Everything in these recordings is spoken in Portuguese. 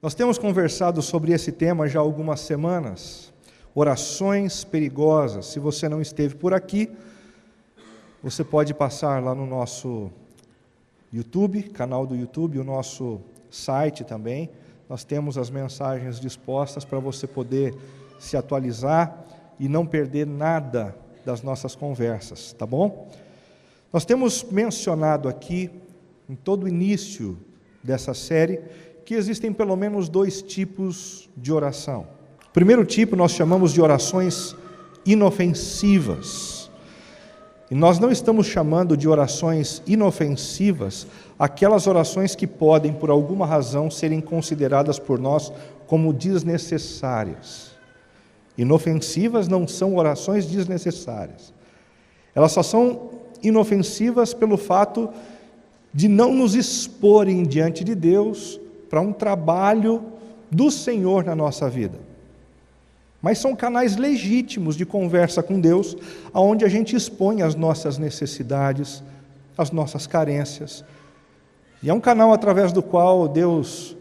Nós temos conversado sobre esse tema já há algumas semanas, orações perigosas. Se você não esteve por aqui, você pode passar lá no nosso YouTube, canal do YouTube, o nosso site também. Nós temos as mensagens dispostas para você poder se atualizar e não perder nada das nossas conversas, tá bom? Nós temos mencionado aqui, em todo o início dessa série, que existem pelo menos dois tipos de oração. O primeiro tipo nós chamamos de orações inofensivas. E nós não estamos chamando de orações inofensivas aquelas orações que podem, por alguma razão, serem consideradas por nós como desnecessárias. Inofensivas não são orações desnecessárias. Elas só são inofensivas pelo fato de não nos exporem diante de Deus para um trabalho do Senhor na nossa vida. Mas são canais legítimos de conversa com Deus, onde a gente expõe as nossas necessidades, as nossas carências. E é um canal através do qual Deus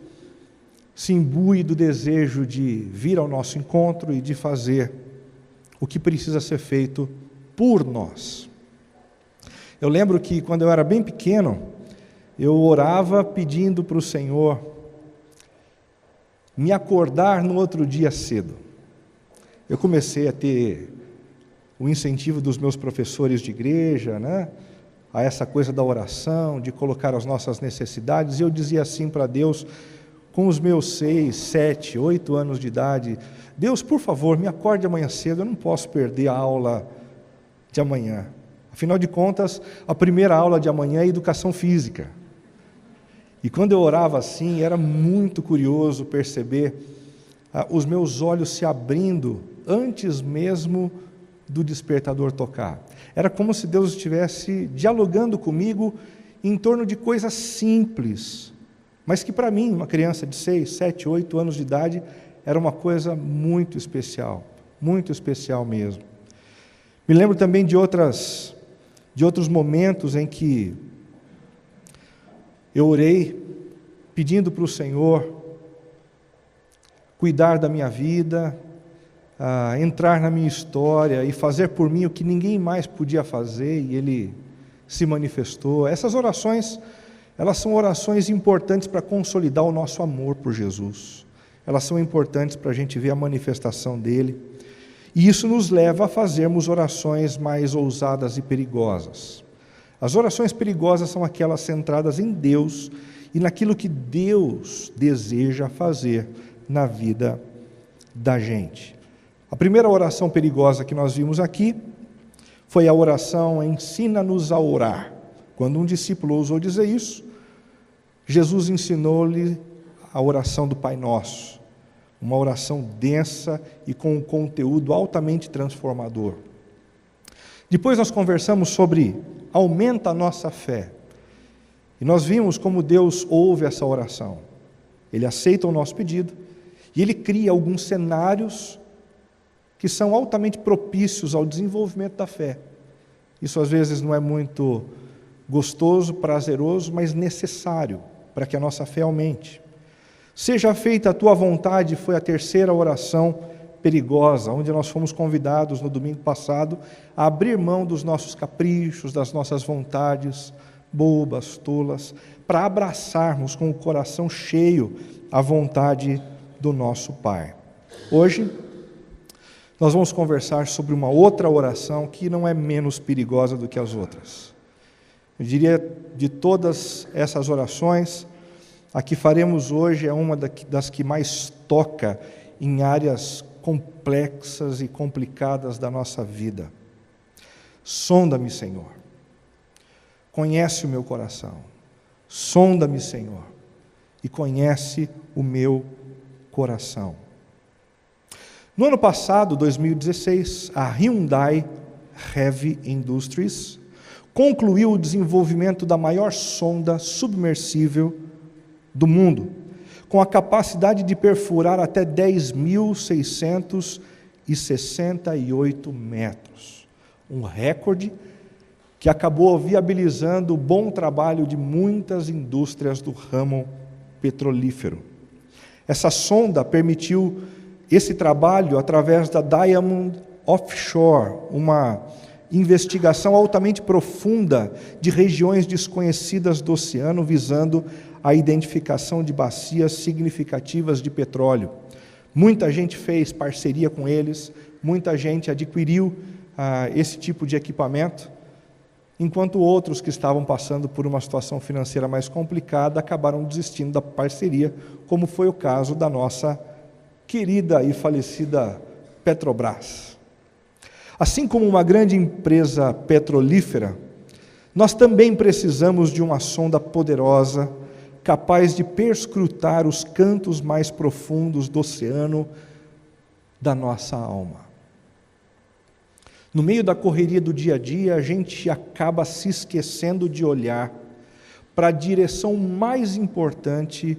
se imbui do desejo de vir ao nosso encontro e de fazer o que precisa ser feito por nós. Eu lembro que quando eu era bem pequeno, eu orava pedindo para o Senhor me acordar no outro dia cedo. Eu comecei a ter o incentivo dos meus professores de igreja, a essa coisa da oração, de colocar as nossas necessidades, e eu dizia assim para Deus, com os meus 6, 7, 8 anos de idade: Deus, por favor, me acorde amanhã cedo, eu não posso perder a aula de amanhã. Afinal de contas, a primeira aula de amanhã é educação física. E quando eu orava assim, era muito curioso perceber os meus olhos se abrindo antes mesmo do despertador tocar. Era como se Deus estivesse dialogando comigo em torno de coisas simples, mas que para mim, uma criança de 6, 7, 8 anos de idade, era uma coisa muito especial mesmo. Me lembro também de outros momentos em que eu orei pedindo para o Senhor cuidar da minha vida, entrar na minha história e fazer por mim o que ninguém mais podia fazer, e Ele se manifestou. Essas orações, elas são orações importantes para consolidar o nosso amor por Jesus. Elas são importantes para a gente ver a manifestação dEle. E isso nos leva a fazermos orações mais ousadas e perigosas. As orações perigosas são aquelas centradas em Deus e naquilo que Deus deseja fazer na vida da gente. A primeira oração perigosa que nós vimos aqui foi a oração "ensina-nos a orar". Quando um discípulo ousou dizer isso, Jesus ensinou-lhe a oração do Pai Nosso, uma oração densa e com um conteúdo altamente transformador. Depois nós conversamos sobre aumenta a nossa fé. E nós vimos como Deus ouve essa oração. Ele aceita o nosso pedido e Ele cria alguns cenários que são altamente propícios ao desenvolvimento da fé. Isso às vezes não é muito gostoso, prazeroso, mas necessário para que a nossa fé aumente. Seja feita a tua vontade foi a terceira oração perigosa, onde nós fomos convidados no domingo passado a abrir mão dos nossos caprichos, das nossas vontades bobas, tolas, para abraçarmos com o coração cheio a vontade do nosso Pai. Hoje, nós vamos conversar sobre uma outra oração que não é menos perigosa do que as outras. Eu diria, de todas essas orações, a que faremos hoje é uma das que mais toca em áreas complexas e complicadas da nossa vida. Sonda-me, Senhor. Conhece o meu coração. Sonda-me, Senhor, e conhece o meu coração. No ano passado, 2016, a Hyundai Heavy Industries concluiu o desenvolvimento da maior sonda submersível do mundo, com a capacidade de perfurar até 10.668 metros. Um recorde que acabou viabilizando o bom trabalho de muitas indústrias do ramo petrolífero. Essa sonda permitiu esse trabalho através da Diamond Offshore, uma investigação altamente profunda de regiões desconhecidas do oceano, visando a identificação de bacias significativas de petróleo. Muita gente fez parceria com eles, muita gente adquiriu esse tipo de equipamento, enquanto outros que estavam passando por uma situação financeira mais complicada acabaram desistindo da parceria, como foi o caso da nossa querida e falecida Petrobras. Assim como uma grande empresa petrolífera, nós também precisamos de uma sonda poderosa, capaz de perscrutar os cantos mais profundos do oceano da nossa alma. No meio da correria do dia a dia, a gente acaba se esquecendo de olhar para a direção mais importante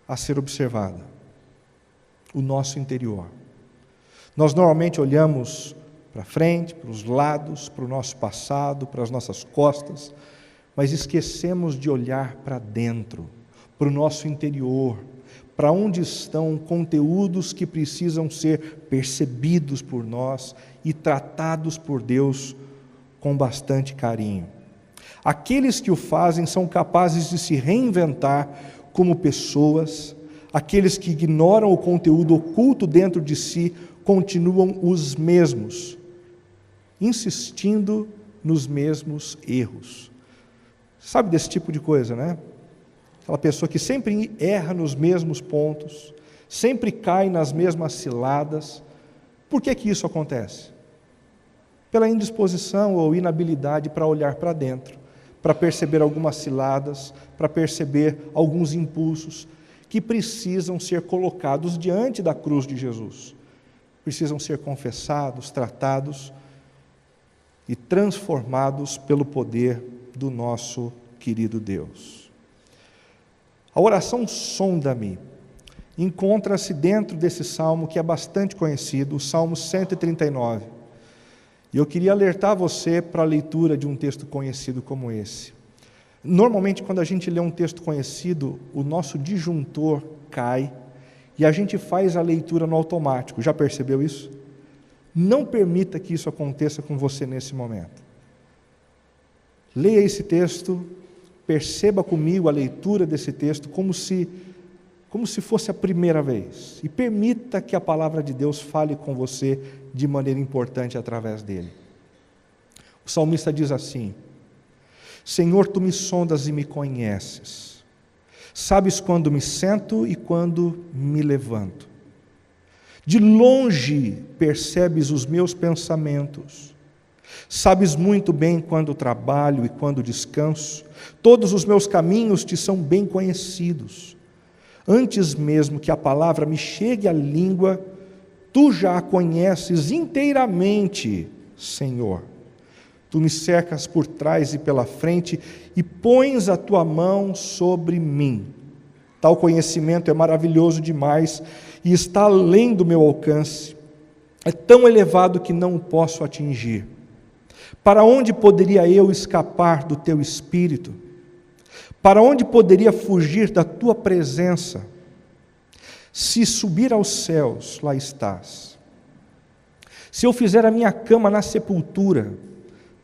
a ser observada: o nosso interior. Nós normalmente olhamos para frente, para os lados, para o nosso passado, para as nossas costas, mas esquecemos de olhar para dentro, para o nosso interior, para onde estão conteúdos que precisam ser percebidos por nós e tratados por Deus com bastante carinho. Aqueles que o fazem são capazes de se reinventar como pessoas, aqueles que ignoram o conteúdo oculto dentro de si continuam os mesmos, insistindo nos mesmos erros. Sabe desse tipo de coisa, né? Aquela pessoa que sempre erra nos mesmos pontos, sempre cai nas mesmas ciladas. Por que isso acontece? Pela indisposição ou inabilidade para olhar para dentro, para perceber algumas ciladas, para perceber alguns impulsos que precisam ser colocados diante da cruz de Jesus. Precisam ser confessados, tratados e transformados pelo poder do nosso querido Deus. A oração sonda-me encontra-se dentro desse salmo que é bastante conhecido, o Salmo 139. E eu queria alertar você para a leitura de um texto conhecido como esse. Normalmente, quando a gente lê um texto conhecido, o nosso disjuntor cai e a gente faz a leitura no automático. Já percebeu isso? Não permita que isso aconteça com você nesse momento. Leia esse texto, perceba comigo a leitura desse texto como se fosse a primeira vez. E permita que a palavra de Deus fale com você de maneira importante através dele. O salmista diz assim: Senhor, tu me sondas e me conheces. Sabes quando me sento e quando me levanto. De longe percebes os meus pensamentos. Sabes muito bem quando trabalho e quando descanso. Todos os meus caminhos te são bem conhecidos. Antes mesmo que a palavra me chegue à língua, tu já a conheces inteiramente, Senhor. Tu me cercas por trás e pela frente e pões a tua mão sobre mim. Tal conhecimento é maravilhoso demais e está além do meu alcance. É tão elevado que não o posso atingir. Para onde poderia eu escapar do teu espírito? Para onde poderia fugir da tua presença? Se subir aos céus, lá estás. Se eu fizer a minha cama na sepultura,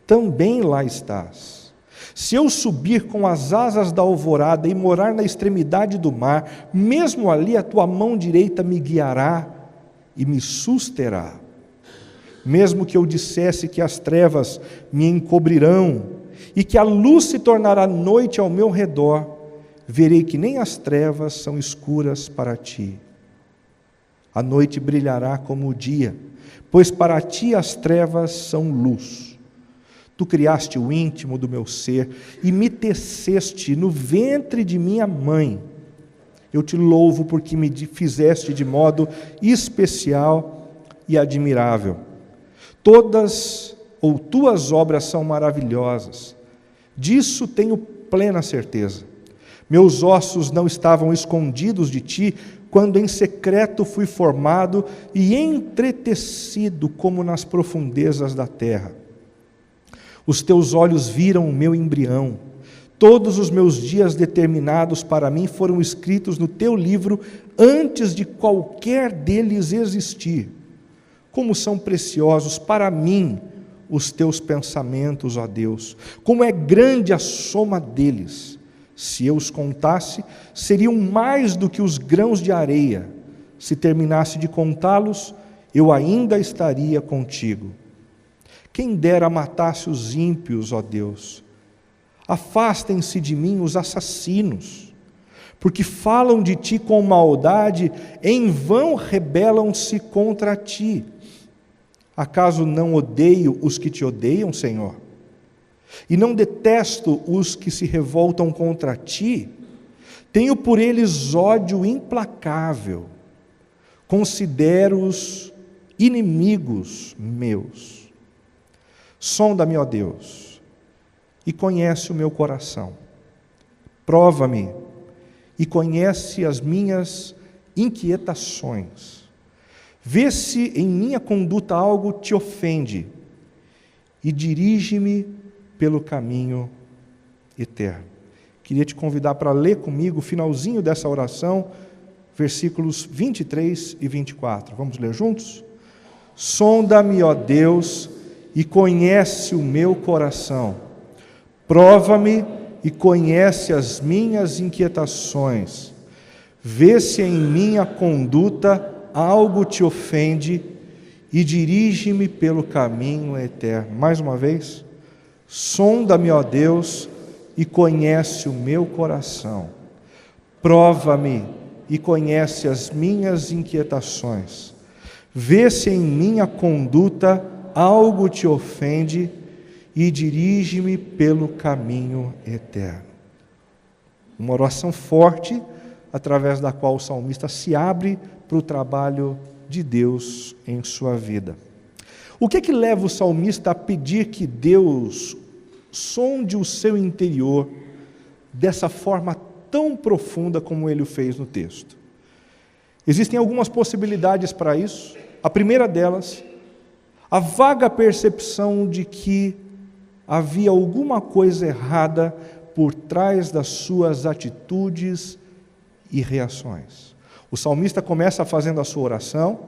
também lá estás. Se eu subir com as asas da alvorada e morar na extremidade do mar, mesmo ali a tua mão direita me guiará e me susterá. Mesmo que eu dissesse que as trevas me encobrirão e que a luz se tornará noite ao meu redor, verei que nem as trevas são escuras para ti. A noite brilhará como o dia, pois para ti as trevas são luz. Tu criaste o íntimo do meu ser e me teceste no ventre de minha mãe. Eu te louvo porque me fizeste de modo especial e admirável. Todas ou tuas obras são maravilhosas. Disso tenho plena certeza. Meus ossos não estavam escondidos de ti, quando em secreto fui formado e entretecido como nas profundezas da terra. Os teus olhos viram o meu embrião. Todos os meus dias determinados para mim foram escritos no teu livro antes de qualquer deles existir. Como são preciosos para mim os teus pensamentos, ó Deus! Como é grande a soma deles! Se eu os contasse, seriam mais do que os grãos de areia. Se terminasse de contá-los, eu ainda estaria contigo. Quem dera matasse os ímpios, ó Deus! Afastem-se de mim os assassinos, porque falam de ti com maldade, em vão rebelam-se contra ti. Acaso não odeio os que te odeiam, Senhor? E não detesto os que se revoltam contra ti? Tenho por eles ódio implacável, considero-os inimigos meus. Sonda-me, ó Deus, e conhece o meu coração. Prova-me e conhece as minhas inquietações. Vê se em minha conduta algo te ofende e dirige-me pelo caminho eterno. Queria te convidar para ler comigo o finalzinho dessa oração, versículos 23 e 24. Vamos ler juntos? Sonda-me, ó Deus, e conhece o meu coração. Prova-me e conhece as minhas inquietações. Vê se em minha conduta algo te ofende e dirige-me pelo caminho eterno. Mais uma vez, sonda-me, ó Deus, e conhece o meu coração. Prova-me e conhece as minhas inquietações. Vê se em minha conduta algo te ofende e dirige-me pelo caminho eterno. Uma oração forte, através da qual o salmista se abre para o trabalho de Deus em sua vida. O que é que leva o salmista a pedir que Deus sonde o seu interior dessa forma tão profunda como ele o fez no texto? Existem algumas possibilidades para isso. A primeira delas, a vaga percepção de que havia alguma coisa errada por trás das suas atitudes e reações. O salmista começa fazendo a sua oração,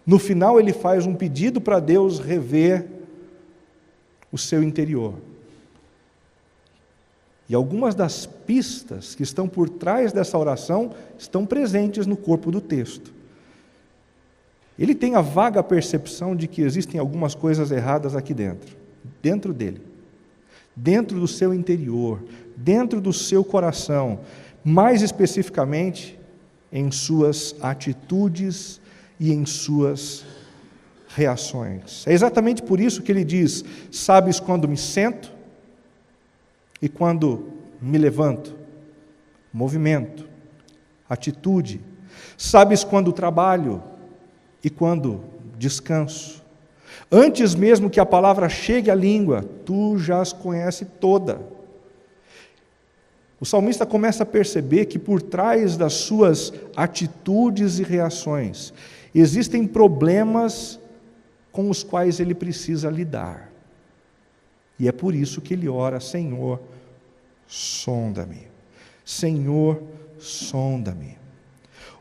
no final ele faz um pedido para Deus rever o seu interior. E algumas das pistas que estão por trás dessa oração estão presentes no corpo do texto. Ele tem a vaga percepção de que existem algumas coisas erradas aqui dentro dele, dentro do seu interior, dentro do seu coração, mais especificamente em suas atitudes e em suas reações. É exatamente por isso que ele diz: sabes quando me sento e quando me levanto. Movimento, atitude. Sabes quando trabalho e quando descanso. Antes mesmo que a palavra chegue à língua, tu já as conhece toda. O salmista começa a perceber que por trás das suas atitudes e reações existem problemas com os quais ele precisa lidar. E é por isso que ele ora: Senhor, sonda-me. Senhor, sonda-me.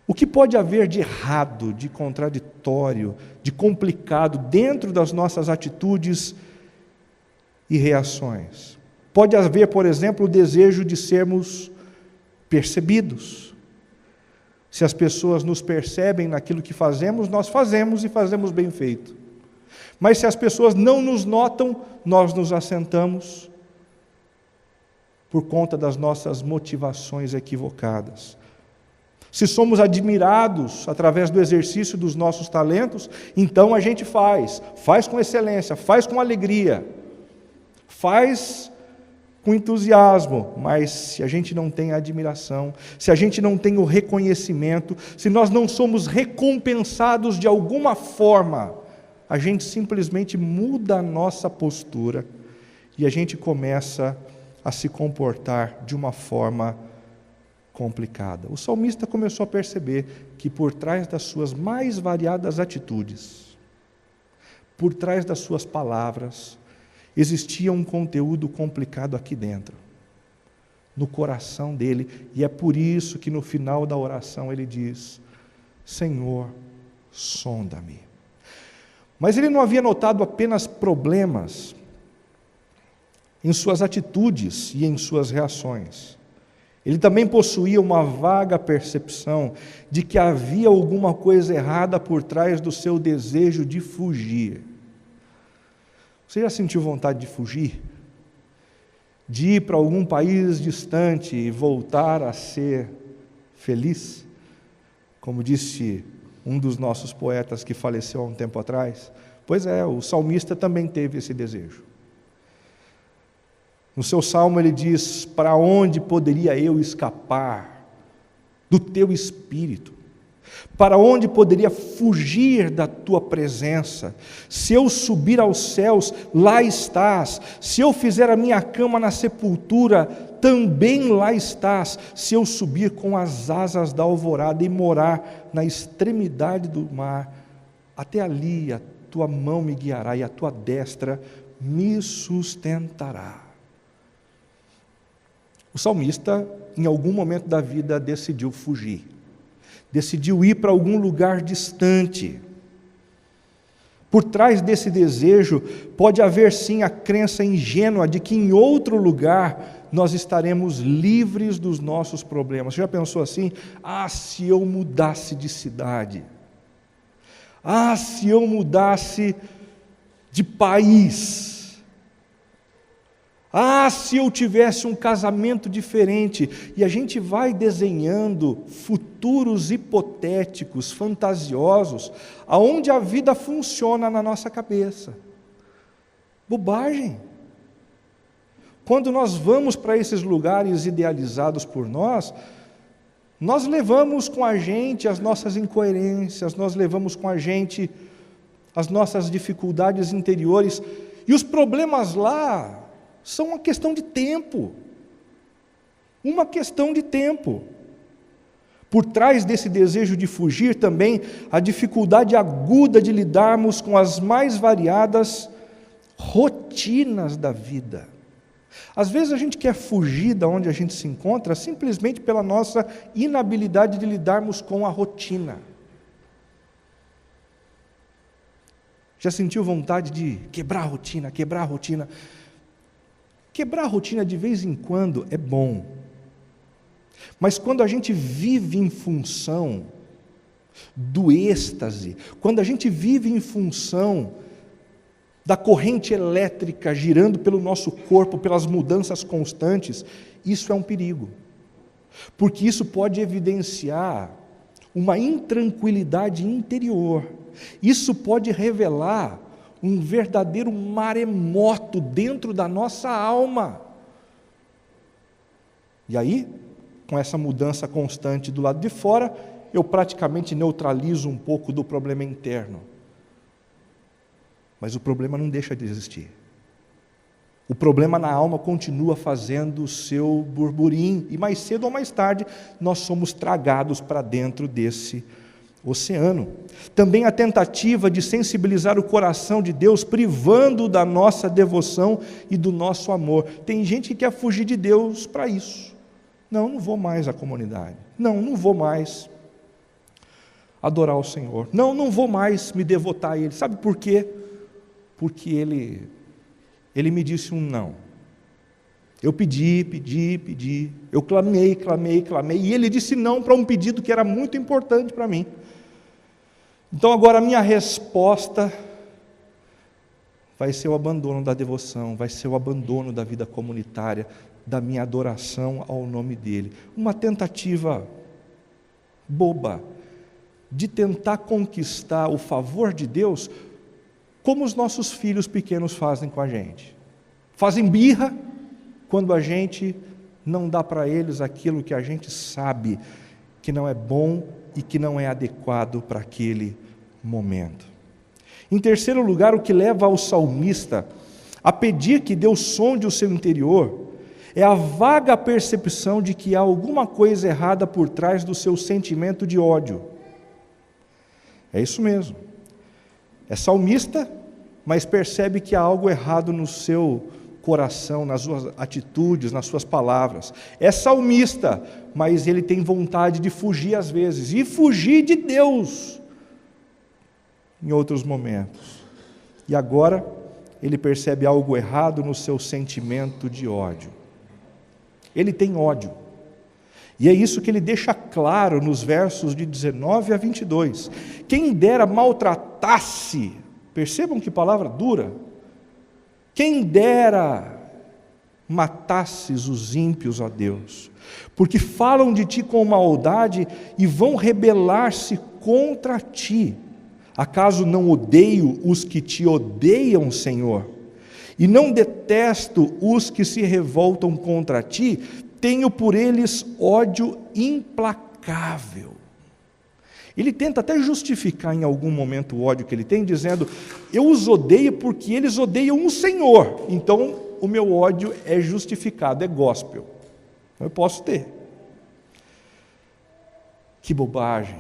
O que pode haver de errado, de contraditório, de complicado dentro das nossas atitudes e reações? Pode haver, por exemplo, o desejo de sermos percebidos. Se as pessoas nos percebem naquilo que fazemos, nós fazemos e fazemos bem feito. Mas se as pessoas não nos notam, nós nos assentamos por conta das nossas motivações equivocadas. Se somos admirados através do exercício dos nossos talentos, então a gente faz com excelência, faz com alegria, faz com entusiasmo, mas se a gente não tem a admiração, se a gente não tem o reconhecimento, se nós não somos recompensados de alguma forma, a gente simplesmente muda a nossa postura e a gente começa a se comportar de uma forma complicada. O salmista começou a perceber que por trás das suas mais variadas atitudes, por trás das suas palavras, existia um conteúdo complicado aqui dentro. no coração dele, e é por isso que no final da oração ele diz: Senhor, sonda-me. Mas ele não havia notado apenas problemas em suas atitudes e em suas reações. Ele também possuía uma vaga percepção de que havia alguma coisa errada por trás do seu desejo de fugir. Você já sentiu vontade de fugir? De ir para algum país distante e voltar a ser feliz? Como disse um dos nossos poetas que faleceu há um tempo atrás. Pois é, o salmista também teve esse desejo. No seu salmo ele diz: para onde poderia eu escapar do teu espírito? Para onde poderia fugir da tua presença? Se eu subir aos céus, lá estás. Se eu fizer a minha cama na sepultura, também lá estás. Se eu subir com as asas da alvorada e morar na extremidade do mar, até ali a tua mão me guiará e a tua destra me sustentará. O salmista, em algum momento da vida, decidiu fugir. Decidiu ir para algum lugar distante. Por trás desse desejo, pode haver sim a crença ingênua de que em outro lugar nós estaremos livres dos nossos problemas. Você já pensou assim? Se eu mudasse de cidade. Se eu mudasse de país. Se eu tivesse um casamento diferente. E a gente vai desenhando futuros hipotéticos, fantasiosos, aonde a vida funciona na nossa cabeça. Bobagem. Quando nós vamos para esses lugares idealizados por nós levamos com a gente as nossas incoerências, nós levamos com a gente as nossas dificuldades interiores, e os problemas lá são uma questão de tempo. Uma questão de tempo. Por trás desse desejo de fugir também, a dificuldade aguda de lidarmos com as mais variadas rotinas da vida. Às vezes a gente quer fugir da onde a gente se encontra simplesmente pela nossa inabilidade de lidarmos com a rotina. Já sentiu vontade de quebrar a rotina, quebrar a rotina? Quebrar a rotina de vez em quando é bom, mas quando a gente vive em função do êxtase, quando a gente vive em função da corrente elétrica girando pelo nosso corpo, pelas mudanças constantes, isso é um perigo, porque isso pode evidenciar uma intranquilidade interior, isso pode revelar um verdadeiro maremoto dentro da nossa alma. E aí, com essa mudança constante do lado de fora, eu praticamente neutralizo um pouco do problema interno. Mas o problema não deixa de existir. O problema na alma continua fazendo o seu burburinho, e mais cedo ou mais tarde nós somos tragados para dentro desse oceano. Também a tentativa de sensibilizar o coração de Deus, privando da nossa devoção e do nosso amor. Tem gente que quer fugir de Deus para isso. Não vou mais à comunidade. Não vou mais adorar o Senhor. Não vou mais me devotar a Ele. Sabe por quê? Porque Ele me disse um não. Eu pedi, eu clamei, e Ele disse não para um pedido que era muito importante para mim. Então agora a minha resposta vai ser o abandono da devoção, vai ser o abandono da vida comunitária, da minha adoração ao nome dEle. Uma tentativa boba de tentar conquistar o favor de Deus, como os nossos filhos pequenos fazem com a gente. Fazem birra quando a gente não dá para eles aquilo que a gente sabe que não é bom e que não é adequado para aquele momento. Em terceiro lugar, o que leva ao salmista a pedir que Deus sonde o seu interior é a vaga percepção de que há alguma coisa errada por trás do seu sentimento de ódio. É isso mesmo. É salmista, mas percebe que há algo errado no seu coração, nas suas atitudes, nas suas palavras. É salmista, mas ele tem vontade de fugir às vezes, e fugir de Deus em outros momentos. E agora ele percebe algo errado no seu sentimento de ódio. Ele tem ódio. E é isso que ele deixa claro nos versos de 19 a 22. Quem dera maltratasse, percebam que palavra dura, quem dera matasses os ímpios, ó Deus, porque falam de ti com maldade e vão rebelar-se contra ti. Acaso não odeio os que te odeiam, Senhor? E não detesto os que se revoltam contra ti? Tenho por eles ódio implacável. Ele tenta até justificar em algum momento o ódio que ele tem, dizendo: eu os odeio porque eles odeiam o Senhor, então o meu ódio é justificado, é gospel, eu posso ter. Que bobagem!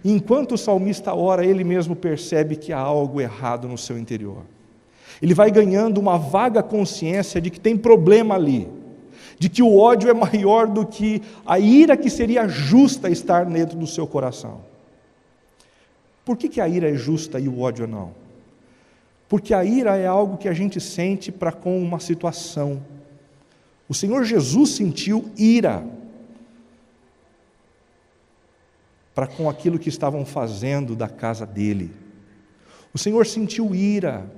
Enquanto o salmista ora, ele mesmo percebe que há algo errado no seu interior. Ele vai ganhando uma vaga consciência de que tem problema ali, de que o ódio é maior do que a ira que seria justa estar dentro do seu coração. Por que a ira é justa e o ódio não? Porque a ira é algo que a gente sente para com uma situação. O Senhor Jesus sentiu ira para com aquilo que estavam fazendo da casa dele. O Senhor sentiu ira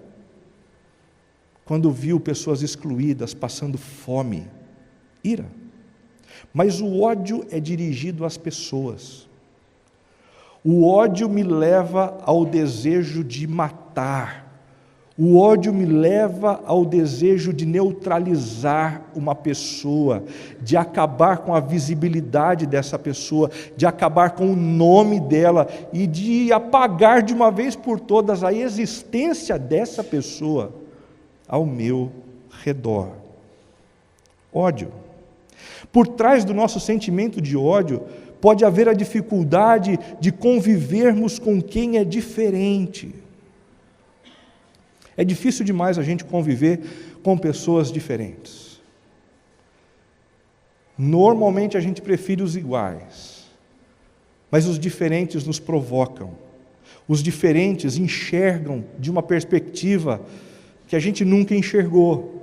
quando viu pessoas excluídas, passando fome. Ira. Mas o ódio é dirigido às pessoas. O ódio me leva ao desejo de matar. O ódio me leva ao desejo de neutralizar uma pessoa, de acabar com a visibilidade dessa pessoa, de acabar com o nome dela e de apagar de uma vez por todas a existência dessa pessoa ao meu redor. Ódio. Por trás do nosso sentimento de ódio, pode haver a dificuldade de convivermos com quem é diferente. É difícil demais a gente conviver com pessoas diferentes. Normalmente a gente prefere os iguais, mas os diferentes nos provocam. Os diferentes enxergam de uma perspectiva que a gente nunca enxergou.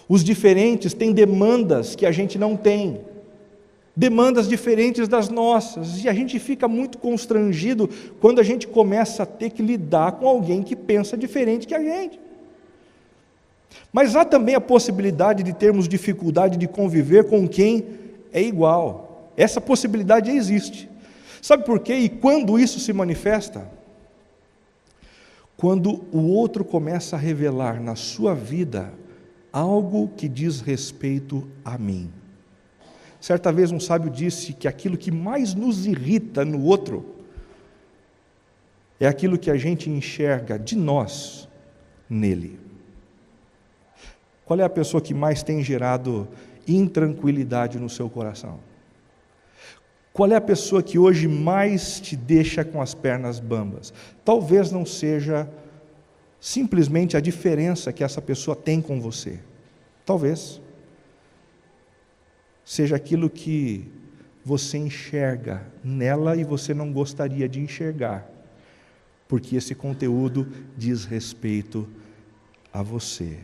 Os diferentes têm demandas que a gente não tem. Demandas diferentes das nossas, e a gente fica muito constrangido quando a gente começa a ter que lidar com alguém que pensa diferente que a gente. Mas há também a possibilidade de termos dificuldade de conviver com quem é igual. Essa possibilidade existe. Sabe por quê? E quando isso se manifesta? Quando o outro começa a revelar na sua vida algo que diz respeito a mim. Certa vez um sábio disse que aquilo que mais nos irrita no outro é aquilo que a gente enxerga de nós nele. Qual é a pessoa que mais tem gerado intranquilidade no seu coração? Qual é a pessoa que hoje mais te deixa com as pernas bambas? Talvez não seja simplesmente a diferença que essa pessoa tem com você. Talvez seja aquilo que você enxerga nela e você não gostaria de enxergar, porque esse conteúdo diz respeito a você.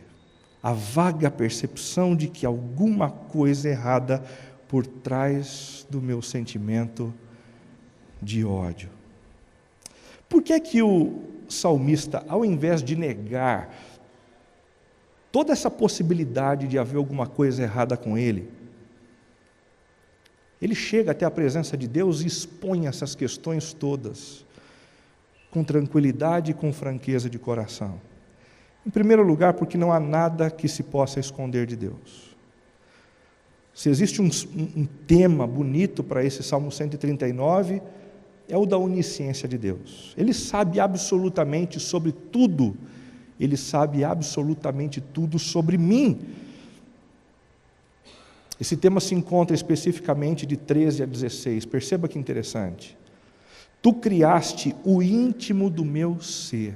A vaga percepção de que alguma coisa errada por trás do meu sentimento de ódio. Por que é que o salmista, ao invés de negar toda essa possibilidade de haver alguma coisa errada com ele, ele chega até a presença de Deus e expõe essas questões todas, com tranquilidade e com franqueza de coração? Em primeiro lugar, porque não há nada que se possa esconder de Deus. Se existe um tema bonito para esse Salmo 139, é o da onisciência de Deus. Ele sabe absolutamente sobre tudo, Ele sabe absolutamente tudo sobre mim. Esse tema se encontra especificamente de 13 a 16, perceba que interessante. Tu criaste o íntimo do meu ser,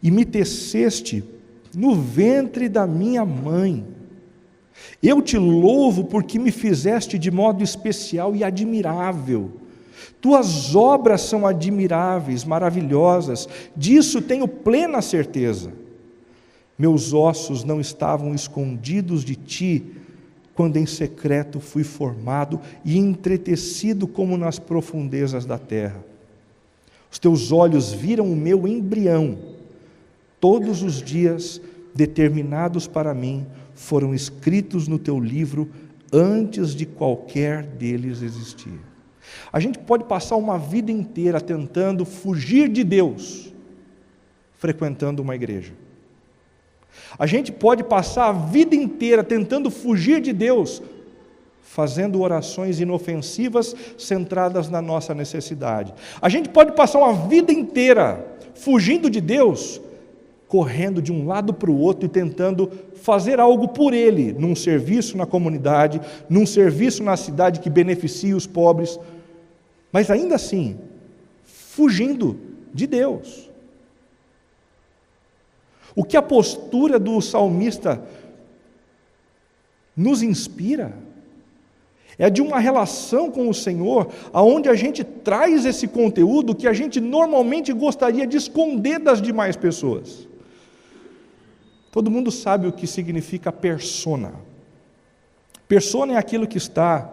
e me teceste no ventre da minha mãe. Eu te louvo porque me fizeste de modo especial e admirável. Tuas obras são admiráveis, maravilhosas, disso tenho plena certeza. Meus ossos não estavam escondidos de ti, quando em secreto fui formado e entretecido como nas profundezas da terra. Os teus olhos viram o meu embrião. Todos os dias determinados para mim foram escritos no teu livro antes de qualquer deles existir. A gente pode passar uma vida inteira tentando fugir de Deus, frequentando uma igreja. A gente pode passar a vida inteira tentando fugir de Deus, fazendo orações inofensivas centradas na nossa necessidade. A gente pode passar uma vida inteira fugindo de Deus, correndo de um lado para o outro e tentando fazer algo por Ele, num serviço na comunidade, num serviço na cidade que beneficie os pobres, mas ainda assim, fugindo de Deus. O que a postura do salmista nos inspira é de uma relação com o Senhor, aonde a gente traz esse conteúdo que a gente normalmente gostaria de esconder das demais pessoas. Todo mundo sabe o que significa persona. Persona é aquilo que está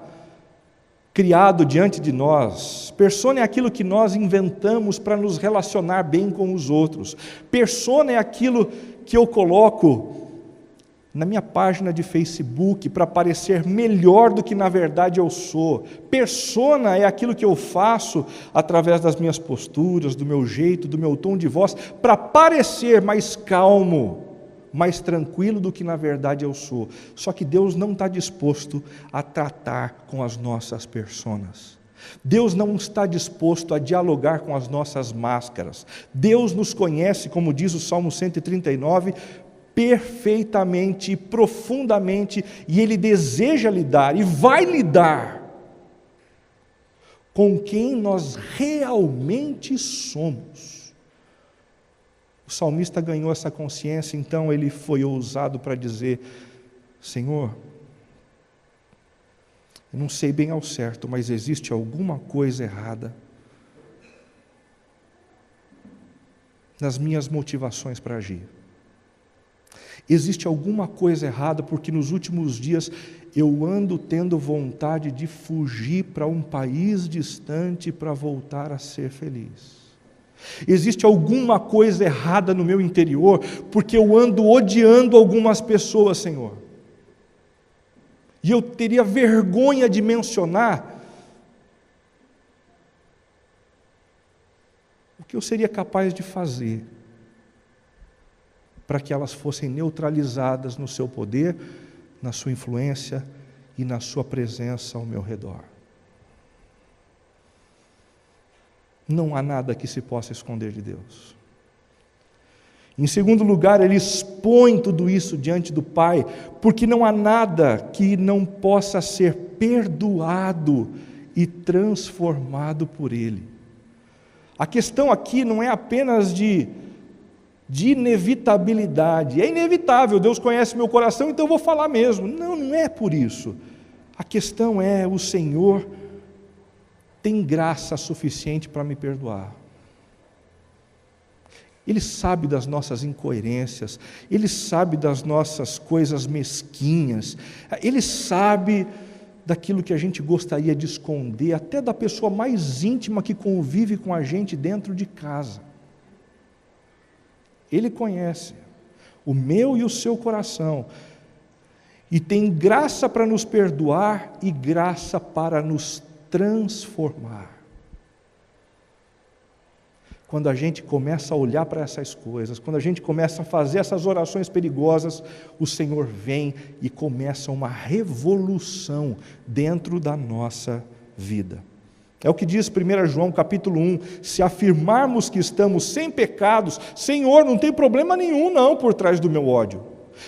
criado diante de nós. Persona é aquilo que nós inventamos para nos relacionar bem com os outros. Persona é aquilo que eu coloco na minha página de Facebook para parecer melhor do que na verdade eu sou. Persona é aquilo que eu faço através das minhas posturas, do meu jeito, do meu tom de voz, para parecer mais calmo, mais tranquilo do que na verdade eu sou. Só que Deus não está disposto a tratar com as nossas personas. Deus não está disposto a dialogar com as nossas máscaras. Deus nos conhece, como diz o Salmo 139, perfeitamente, profundamente, e Ele deseja lidar e vai lidar com quem nós realmente somos. O salmista ganhou essa consciência, então ele foi ousado para dizer: Senhor, eu não sei bem ao certo, mas existe alguma coisa errada nas minhas motivações para agir. Existe alguma coisa errada porque nos últimos dias eu ando tendo vontade de fugir para um país distante para voltar a ser feliz. Existe alguma coisa errada no meu interior, porque eu ando odiando algumas pessoas, Senhor. E eu teria vergonha de mencionar o que eu seria capaz de fazer para que elas fossem neutralizadas no seu poder, na sua influência e na sua presença ao meu redor. Não há nada que se possa esconder de Deus. Em segundo lugar, ele expõe tudo isso diante do Pai, porque não há nada que não possa ser perdoado e transformado por Ele. A questão aqui não é apenas de inevitabilidade. É inevitável, Deus conhece meu coração, então eu vou falar mesmo. Não, não é por isso. A questão é: o Senhor tem graça suficiente para me perdoar. Ele sabe das nossas incoerências, Ele sabe das nossas coisas mesquinhas, Ele sabe daquilo que a gente gostaria de esconder, até da pessoa mais íntima que convive com a gente dentro de casa. Ele conhece o meu e o seu coração, e tem graça para nos perdoar e graça para nos transformar. Quando a gente começa a olhar para essas coisas, quando a gente começa a fazer essas orações perigosas, o Senhor vem e começa uma revolução dentro da nossa vida. É o que diz 1 João capítulo 1, se afirmarmos que estamos sem pecados, Senhor, não tem problema nenhum não por trás do meu ódio.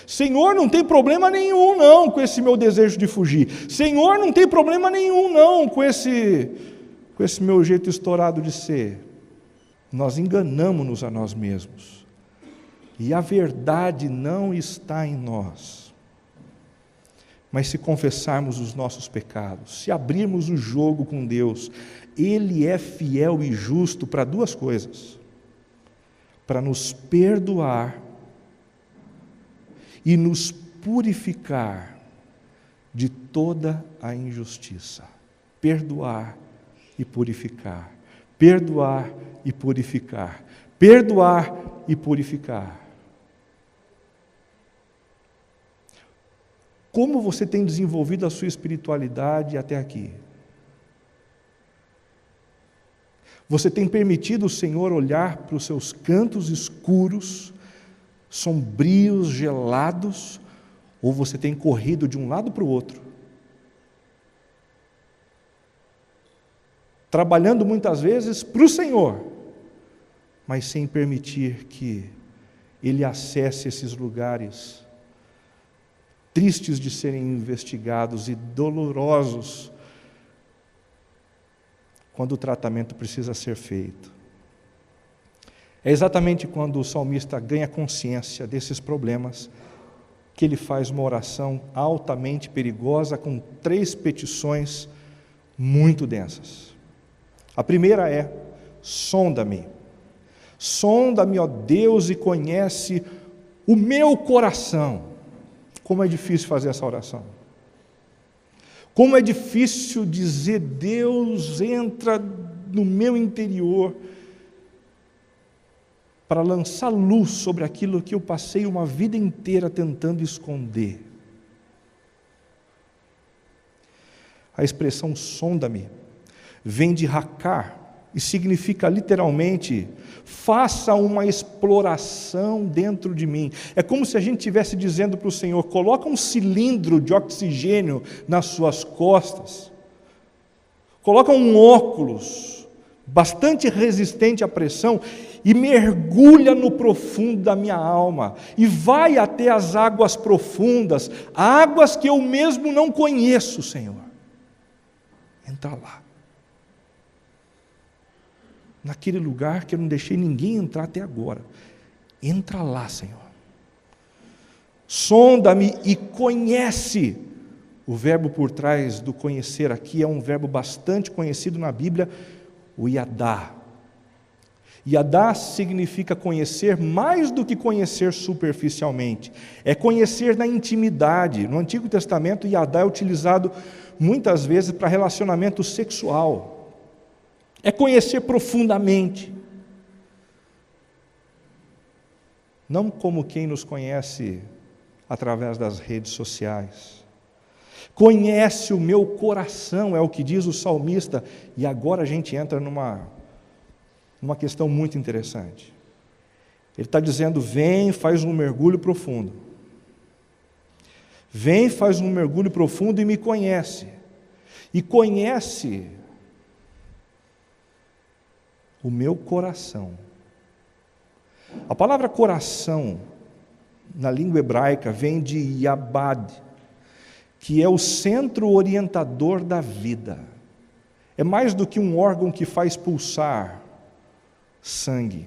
Senhor, não tem problema nenhum não com esse meu desejo de fugir. Senhor, não tem problema nenhum não com esse meu jeito estourado de ser. Nós enganamos-nos a nós mesmos. e a verdade não está em nós. Mas se confessarmos os nossos pecados, se abrirmos o jogo com Deus, Ele é fiel e justo para duas coisas: para nos perdoar e nos purificar de toda a injustiça. Perdoar e purificar. Perdoar e purificar. Perdoar e purificar. Como você tem desenvolvido a sua espiritualidade até aqui? Você tem permitido o Senhor olhar para os seus cantos escuros, sombrios, gelados, ou você tem corrido de um lado para o outro? Trabalhando muitas vezes para o Senhor, mas sem permitir que Ele acesse esses lugares tristes de serem investigados e dolorosos quando o tratamento precisa ser feito. É exatamente quando o salmista ganha consciência desses problemas que ele faz uma oração altamente perigosa com 3 petições muito densas. A primeira é: sonda-me. Sonda-me, ó Deus, e conhece o meu coração. Como é difícil fazer essa oração. Como é difícil dizer: Deus, entra no meu interior para lançar luz sobre aquilo que eu passei uma vida inteira tentando esconder. A expressão sonda-me vem de hakar e significa literalmente: faça uma exploração dentro de mim. É como se a gente estivesse dizendo para o Senhor: coloca um cilindro de oxigênio nas suas costas, coloca um óculos bastante resistente à pressão e mergulha no profundo da minha alma, e vai até as águas profundas, águas que eu mesmo não conheço, Senhor. Entra lá, naquele lugar que eu não deixei ninguém entrar até agora. Entra lá, Senhor. Sonda-me e conhece. O verbo por trás do conhecer aqui é um verbo bastante conhecido na Bíblia, o yadá. Yadá significa conhecer mais do que conhecer superficialmente. É conhecer na intimidade. No Antigo Testamento, yadá é utilizado muitas vezes para relacionamento sexual. É conhecer profundamente. Não como quem nos conhece através das redes sociais. Conhece o meu coração, é o que diz o salmista. E agora a gente entra numa questão muito interessante. Ele está dizendo: vem, faz um mergulho profundo. Vem, faz um mergulho profundo e me conhece. E conhece o meu coração. A palavra coração, na língua hebraica, vem de yabad, que é o centro orientador da vida. É mais do que um órgão que faz pulsar sangue.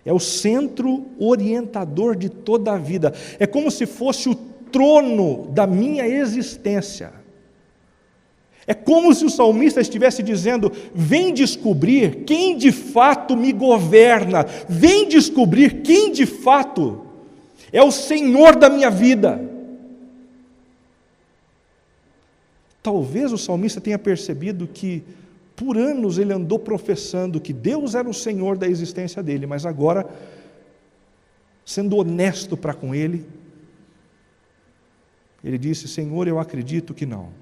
É o centro orientador de toda a vida. É como se fosse o trono da minha existência. É como se o salmista estivesse dizendo: vem descobrir quem de fato me governa, vem descobrir quem de fato é o Senhor da minha vida. Talvez o salmista tenha percebido que por anos ele andou professando que Deus era o Senhor da existência dele, mas agora, sendo honesto para com ele, ele disse: Senhor, eu acredito que não.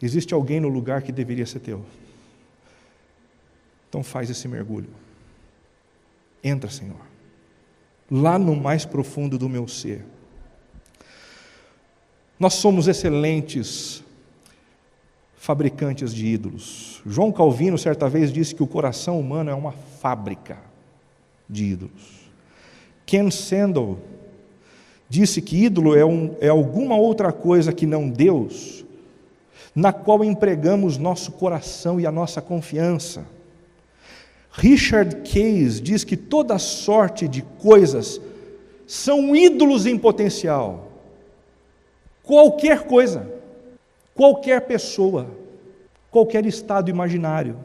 Existe alguém no lugar que deveria ser teu. Então faz esse mergulho. Entra, Senhor, lá no mais profundo do meu ser. Nós somos excelentes fabricantes de ídolos. João Calvino, certa vez, disse que o coração humano é uma fábrica de ídolos. Ken Sandel disse que ídolo é alguma outra coisa que não Deus, na qual empregamos nosso coração e a nossa confiança. Richard Case diz que toda sorte de coisas são ídolos em potencial. Qualquer coisa, qualquer pessoa, qualquer estado imaginário,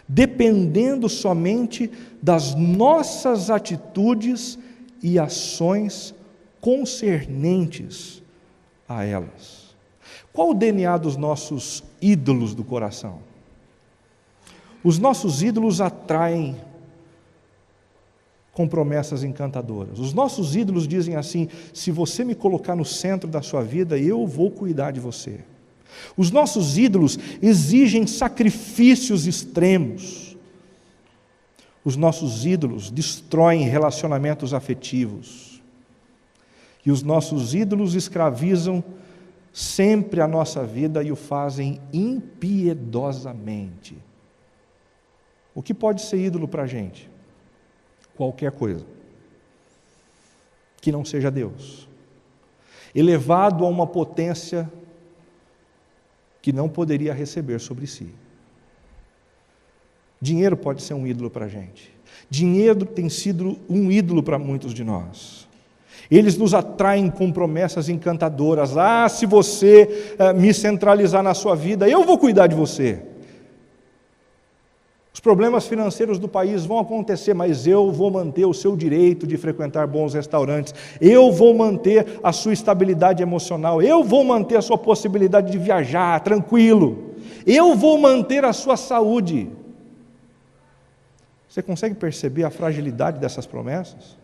dependendo somente das nossas atitudes e ações concernentes a elas. Qual o DNA dos nossos ídolos do coração? Os nossos ídolos atraem com promessas encantadoras. Os nossos ídolos dizem assim: se você me colocar no centro da sua vida, eu vou cuidar de você. Os nossos ídolos exigem sacrifícios extremos. Os nossos ídolos destroem relacionamentos afetivos. E os nossos ídolos escravizam sempre a nossa vida e o fazem impiedosamente. O que pode ser ídolo para a gente? Qualquer coisa que não seja Deus, elevado a uma potência que não poderia receber sobre si. Dinheiro pode ser um ídolo para a gente. Dinheiro tem sido um ídolo para muitos de nós. Eles nos atraem com promessas encantadoras. Se você me centralizar na sua vida, eu vou cuidar de você. Os problemas financeiros do país vão acontecer, mas eu vou manter o seu direito de frequentar bons restaurantes, eu vou manter a sua estabilidade emocional, eu vou manter a sua possibilidade de viajar tranquilo, eu vou manter a sua saúde. Você consegue perceber a fragilidade dessas promessas?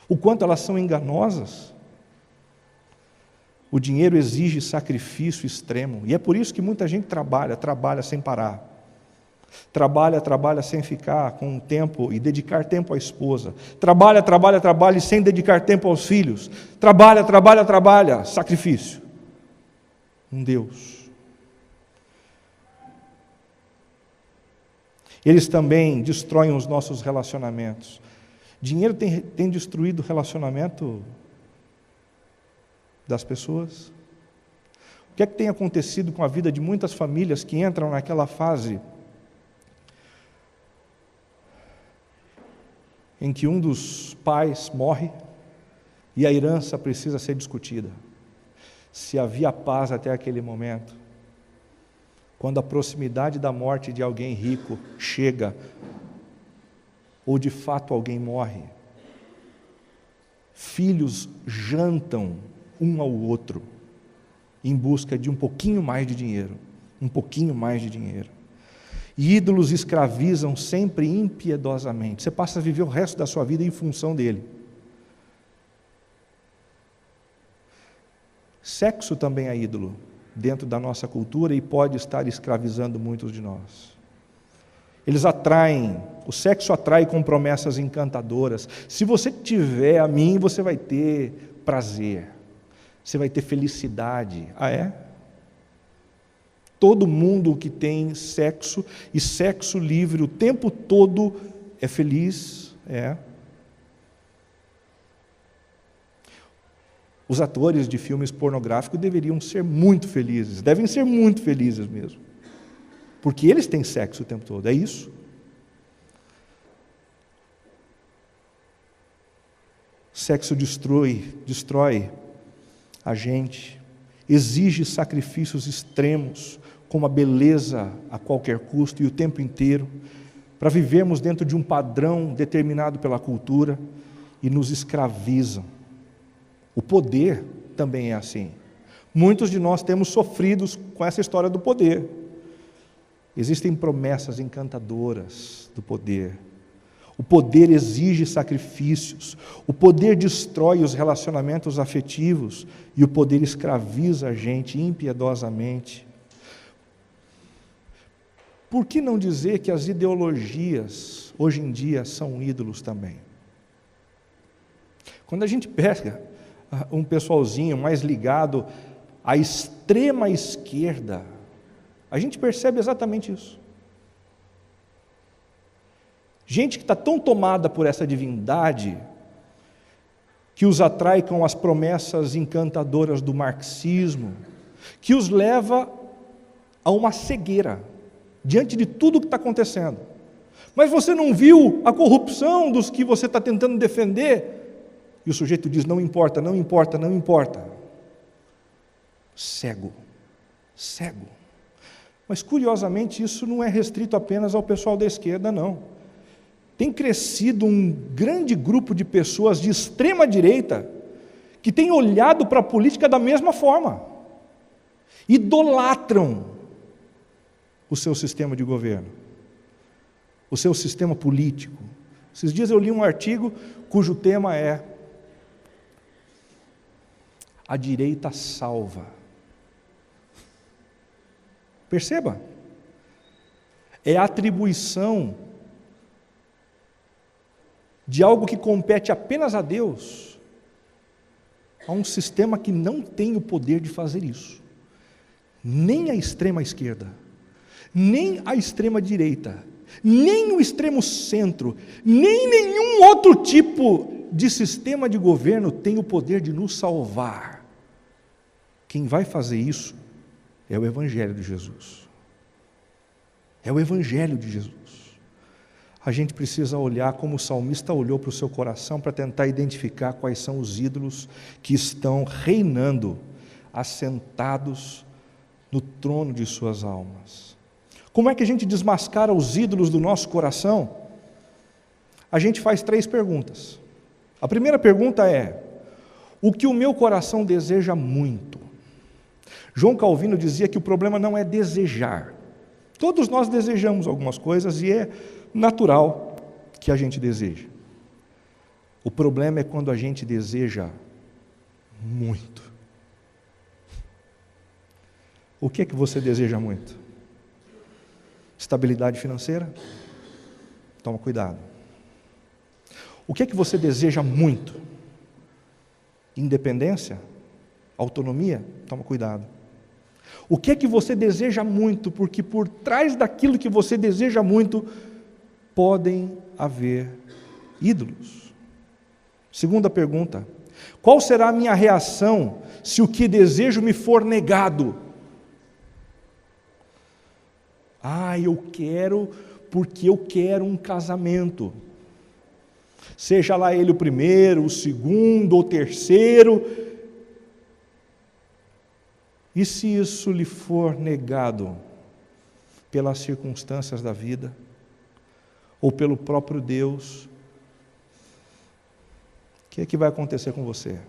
O quanto elas são enganosas? O dinheiro exige sacrifício extremo, e é por isso que muita gente trabalha sem parar. Trabalha sem ficar com tempo e dedicar tempo à esposa. Trabalha e sem dedicar tempo aos filhos. Trabalha, sacrifício. Um Deus. Eles também destroem os nossos relacionamentos. Dinheiro tem destruído o relacionamento das pessoas. O que é que tem acontecido com a vida de muitas famílias que entram naquela fase em que um dos pais morre e a herança precisa ser discutida? Se havia paz até aquele momento, quando a proximidade da morte de alguém rico chega, ou de fato alguém morre, filhos jantam um ao outro, em busca de um pouquinho mais de dinheiro, E ídolos escravizam sempre impiedosamente. Você passa a viver o resto da sua vida em função dele. Sexo também é ídolo dentro da nossa cultura e pode estar escravizando muitos de nós. O sexo atrai com promessas encantadoras. Se você tiver a mim, você vai ter prazer. Você vai ter felicidade. É? Todo mundo que tem sexo e sexo livre o tempo todo é feliz. Os atores de filmes pornográficos deveriam ser muito felizes, devem ser muito felizes mesmo, porque eles têm sexo o tempo todo, é isso. Sexo destrói a gente, exige sacrifícios extremos, como a beleza a qualquer custo e o tempo inteiro, para vivermos dentro de um padrão determinado pela cultura e nos escravizam. O poder também é assim. Muitos de nós temos sofrido com essa história do poder. Existem promessas encantadoras do poder. O poder exige sacrifícios, o poder destrói os relacionamentos afetivos e o poder escraviza a gente impiedosamente. Por que não dizer que as ideologias, hoje em dia, são ídolos também? Quando a gente pega um pessoalzinho mais ligado à extrema esquerda, a gente percebe exatamente isso. Gente que está tão tomada por essa divindade, que os atrai com as promessas encantadoras do marxismo, que os leva a uma cegueira diante de tudo que está acontecendo. Mas você não viu a corrupção dos que você está tentando defender? E o sujeito diz, não importa, não importa, não importa. Cego. Mas curiosamente isso não é restrito apenas ao pessoal da esquerda, não. Tem crescido um grande grupo de pessoas de extrema direita que tem olhado para a política da mesma forma. Idolatram o seu sistema de governo, o seu sistema político. Esses dias eu li um artigo cujo tema é A Direita Salva. Perceba, é a atribuição de algo que compete apenas a Deus, a um sistema que não tem o poder de fazer isso. Nem a extrema esquerda, nem a extrema direita, nem o extremo centro, nem nenhum outro tipo de sistema de governo tem o poder de nos salvar. Quem vai fazer isso é o Evangelho de Jesus. É o Evangelho de Jesus. A gente precisa olhar como o salmista olhou para o seu coração para tentar identificar quais são os ídolos que estão reinando, assentados no trono de suas almas. Como é que a gente desmascara os ídolos do nosso coração? A gente faz 3 perguntas. A primeira pergunta é: o que o meu coração deseja muito? João Calvino dizia que o problema não é desejar. Todos nós desejamos algumas coisas e é natural que a gente deseje. O problema é quando a gente deseja muito. O que é que você deseja muito? Estabilidade financeira? Toma cuidado. O que é que você deseja muito? Independência? Autonomia? Toma cuidado. O que é que você deseja muito? Porque por trás daquilo que você deseja muito, podem haver ídolos. Segunda pergunta: qual será a minha reação se o que desejo me for negado? Eu quero porque eu quero um casamento. Seja lá ele o primeiro, o segundo ou terceiro. E se isso lhe for negado pelas circunstâncias da vida, ou pelo próprio Deus, o que é que vai acontecer com você?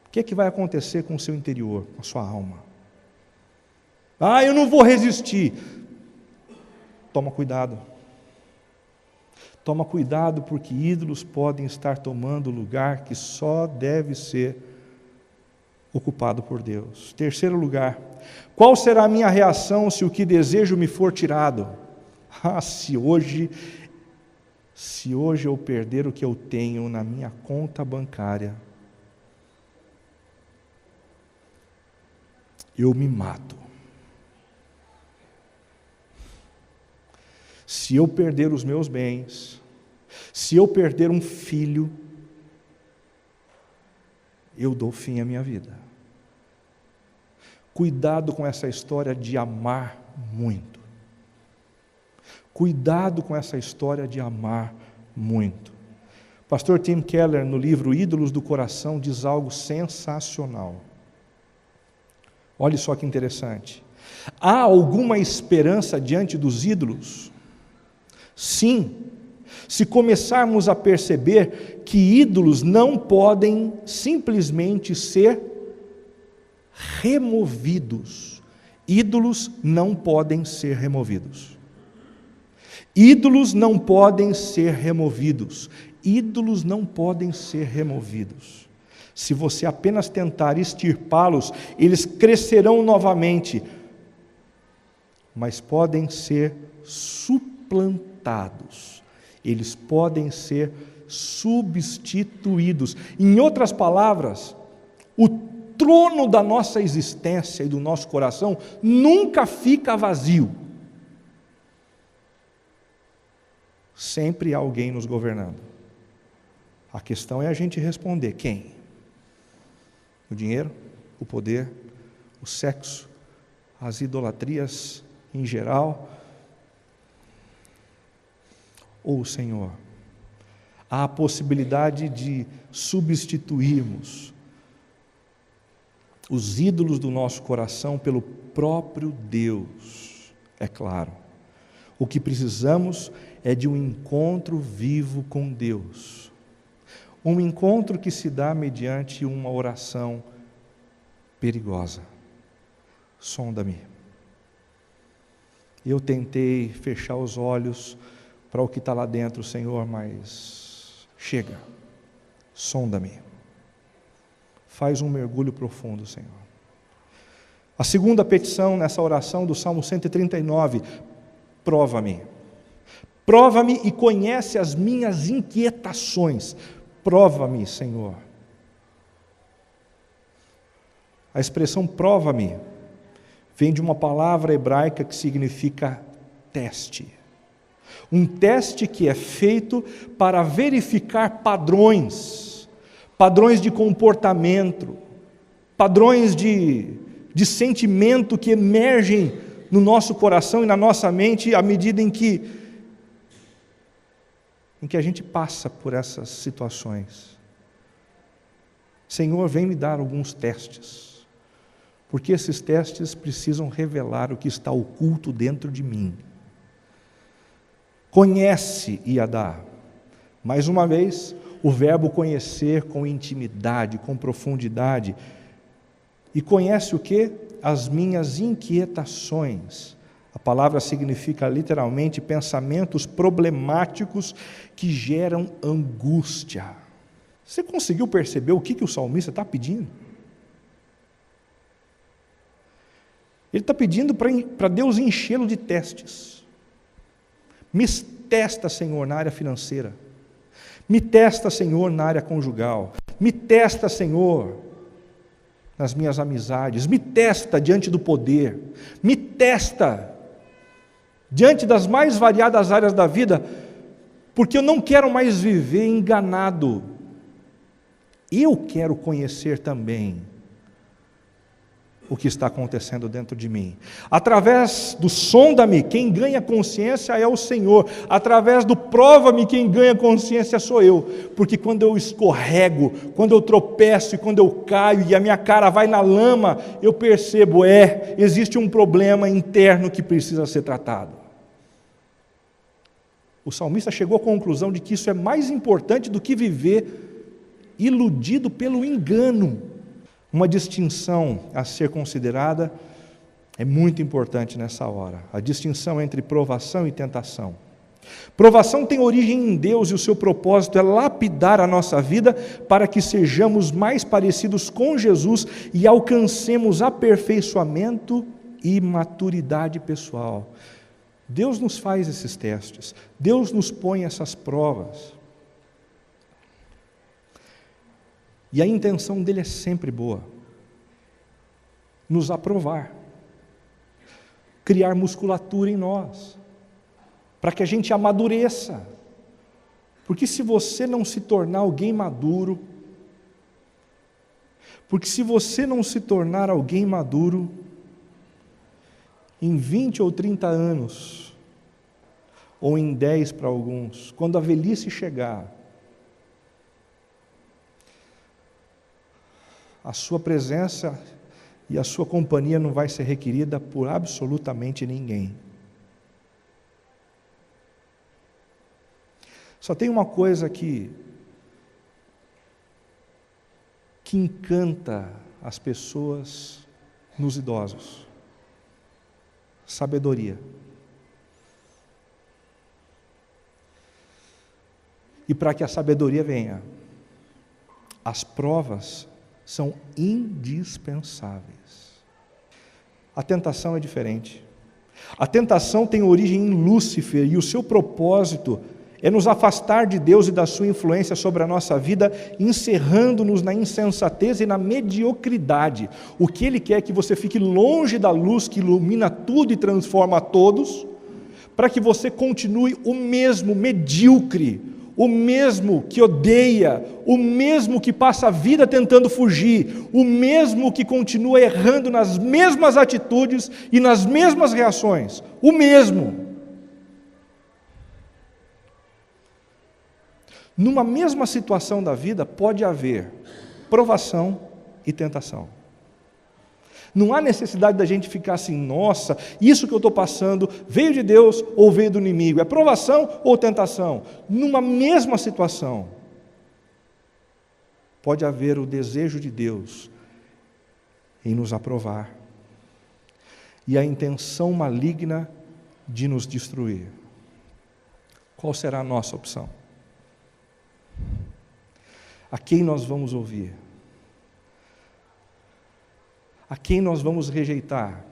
O que é que vai acontecer com o seu interior, com a sua alma? Eu não vou resistir. Toma cuidado. Toma cuidado, porque ídolos podem estar tomando o lugar que só deve ser ocupado por Deus. Terceiro lugar: qual será a minha reação se o que desejo me for tirado? Se hoje eu perder o que eu tenho na minha conta bancária, eu me mato. Se eu perder os meus bens, se eu perder um filho, eu dou fim à minha vida. Cuidado com essa história de amar muito. Cuidado com essa história de amar muito. Pastor Tim Keller, no livro Ídolos do Coração, diz algo sensacional. Olhe só que interessante. Há alguma esperança diante dos ídolos? Sim, se começarmos a perceber que ídolos não podem simplesmente ser removidos. Ídolos não podem ser removidos. Ídolos não podem ser removidos. Ídolos não podem ser removidos. Se você apenas tentar extirpá-los, eles crescerão novamente, mas podem ser suplantados. Eles podem ser substituídos. Em outras palavras, o trono da nossa existência e do nosso coração nunca fica vazio. Sempre há alguém nos governando. A questão é a gente responder: quem? O dinheiro, o poder, o sexo, as idolatrias em geral, ou Senhor, há a possibilidade de substituirmos os ídolos do nosso coração pelo próprio Deus. É claro, o que precisamos é de um encontro vivo com Deus, um encontro que se dá mediante uma oração perigosa. Sonda-me. Eu tentei fechar os olhos para o que está lá dentro, Senhor, mas chega, sonda-me. Faz um mergulho profundo, Senhor. A segunda petição nessa oração do Salmo 139, prova-me. Prova-me e conhece as minhas inquietações. Prova-me, Senhor. A expressão prova-me vem de uma palavra hebraica que significa teste. Um teste que é feito para verificar padrões de comportamento, padrões de sentimento que emergem no nosso coração e na nossa mente à medida em que a gente passa por essas situações. Senhor, vem me dar alguns testes, porque esses testes precisam revelar o que está oculto dentro de mim. Conhece, Iadá. Mais uma vez, o verbo conhecer com intimidade, com profundidade. E conhece o quê? As minhas inquietações. A palavra significa literalmente pensamentos problemáticos que geram angústia. Você conseguiu perceber o que o salmista está pedindo? Ele está pedindo para Deus enchê-lo de testes. Me testa, Senhor, na área financeira. Me testa, Senhor, na área conjugal. Me testa, Senhor, nas minhas amizades. Me testa diante do poder. Me testa diante das mais variadas áreas da vida, porque eu não quero mais viver enganado. Eu quero conhecer também o que está acontecendo dentro de mim. Através do sonda-me, quem ganha consciência é o Senhor. Através do prova-me, quem ganha consciência sou eu. Porque quando eu escorrego, quando eu tropeço e quando eu caio e a minha cara vai na lama, eu percebo, existe um problema interno que precisa ser tratado. O salmista chegou à conclusão de que isso é mais importante do que viver iludido pelo engano. Uma distinção a ser considerada é muito importante nessa hora. A distinção entre provação e tentação. Provação tem origem em Deus e o seu propósito é lapidar a nossa vida para que sejamos mais parecidos com Jesus e alcancemos aperfeiçoamento e maturidade pessoal. Deus nos faz esses testes. Deus nos põe essas provas. E a intenção dele é sempre boa. Nos aprovar. Criar musculatura em nós. Para que a gente amadureça. Porque se você não se tornar alguém maduro, em 20 ou 30 anos, ou em 10 para alguns, quando a velhice chegar, a sua presença e a sua companhia não vai ser requerida por absolutamente ninguém. Só tem uma coisa que encanta as pessoas nos idosos: sabedoria. E para que a sabedoria venha, as provas são indispensáveis. A tentação é diferente. A tentação tem origem em Lúcifer e o seu propósito é nos afastar de Deus e da sua influência sobre a nossa vida, encerrando-nos na insensatez e na mediocridade. O que ele quer é que você fique longe da luz que ilumina tudo e transforma a todos, para que você continue o mesmo medíocre, o mesmo que odeia, o mesmo que passa a vida tentando fugir, o mesmo que continua errando nas mesmas atitudes e nas mesmas reações, o mesmo. Numa mesma situação da vida pode haver provação e tentação. Não há necessidade da gente ficar assim, nossa, isso que eu estou passando veio de Deus ou veio do inimigo? É provação ou tentação? Numa mesma situação, pode haver o desejo de Deus em nos aprovar e a intenção maligna de nos destruir. Qual será a nossa opção? A quem nós vamos ouvir? A quem nós vamos rejeitar?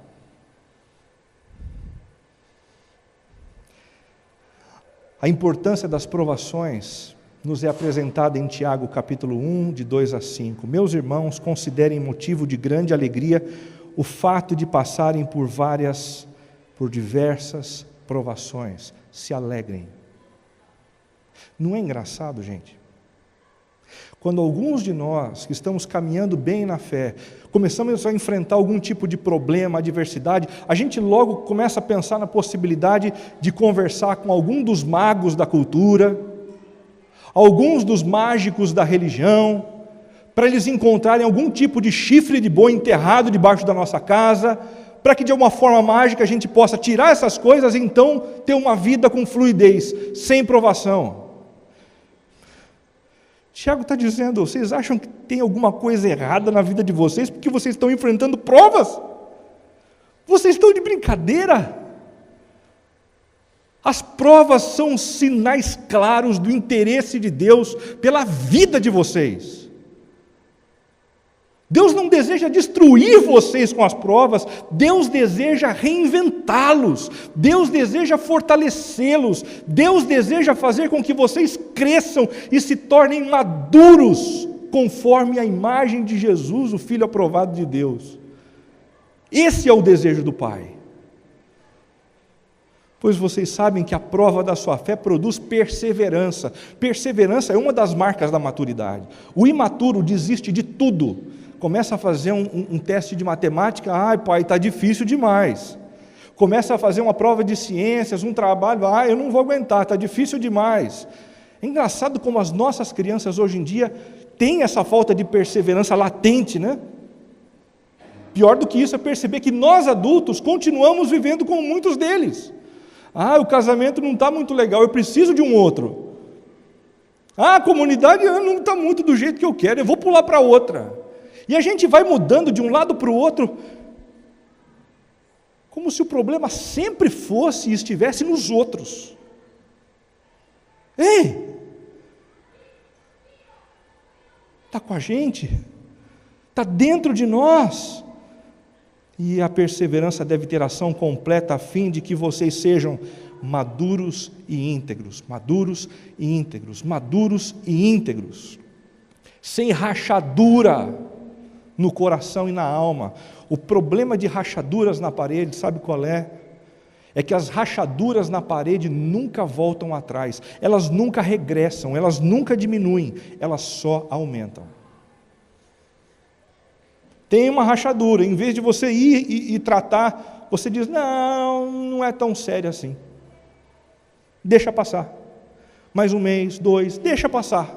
A importância das provações nos é apresentada em Tiago capítulo 1, de 2 a 5. Meus irmãos, considerem motivo de grande alegria o fato de passarem por diversas provações. Se alegrem. Não é engraçado, gente? Quando alguns de nós que estamos caminhando bem na fé, começamos a enfrentar algum tipo de problema, adversidade, a gente logo começa a pensar na possibilidade de conversar com algum dos magos da cultura, alguns dos mágicos da religião, para eles encontrarem algum tipo de chifre de boi enterrado debaixo da nossa casa, para que de alguma forma mágica a gente possa tirar essas coisas e então ter uma vida com fluidez, sem provação. Tiago está dizendo, vocês acham que tem alguma coisa errada na vida de vocês porque vocês estão enfrentando provas? Vocês estão de brincadeira? As provas são sinais claros do interesse de Deus pela vida de vocês. Deus não deseja destruir vocês com as provas, Deus deseja reinventá-los, Deus deseja fortalecê-los, Deus deseja fazer com que vocês cresçam e se tornem maduros, conforme a imagem de Jesus, o Filho aprovado de Deus. Esse é o desejo do Pai. Pois vocês sabem que a prova da sua fé produz perseverança. Perseverança é uma das marcas da maturidade. O imaturo desiste de tudo. Começa a fazer um teste de matemática, ai pai, está difícil demais. Começa a fazer uma prova de ciências, um trabalho, eu não vou aguentar, está difícil demais. É engraçado como as nossas crianças hoje em dia têm essa falta de perseverança latente, né? Pior do que isso é perceber que nós adultos continuamos vivendo como muitos deles. O casamento não está muito legal, eu preciso de um outro. A comunidade não está muito do jeito que eu quero, eu vou pular para outra. E a gente vai mudando de um lado para o outro, como se o problema sempre fosse e estivesse nos outros. Ei! Está com a gente, está dentro de nós. E a perseverança deve ter ação completa a fim de que vocês sejam maduros e íntegros, maduros e íntegros, maduros e íntegros, sem rachadura no coração e na alma. O problema de rachaduras na parede, sabe qual é? É que as rachaduras na parede nunca voltam atrás, elas nunca regressam, elas nunca diminuem, elas só aumentam. Tem uma rachadura, em vez de você ir e tratar, você diz, não é tão sério assim. Deixa passar. Mais um mês, 2, deixa passar.